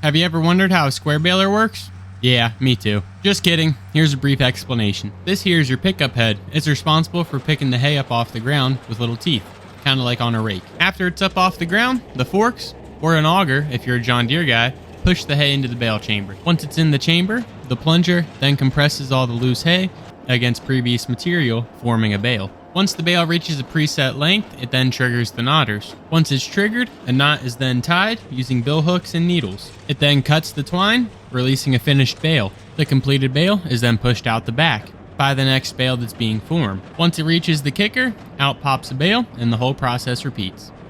Have you ever wondered how a square baler works? Yeah, me too. Just kidding. Here's a brief explanation. This here is your pickup head. It's responsible for picking the hay up off the ground with little teeth, kind of like on a rake. After it's up off the ground, the forks, or an auger if you're a John Deere guy, push the hay into the bale chamber. Once it's in the chamber, the plunger then compresses all the loose hay against previous material, forming a bale. Once the bale reaches a preset length, it then triggers the knotters. Once it's triggered, a knot is then tied using bill hooks and needles. It then cuts the twine, releasing a finished bale. The completed bale is then pushed out the back by the next bale that's being formed. Once it reaches the kicker, out pops a bale, and the whole process repeats.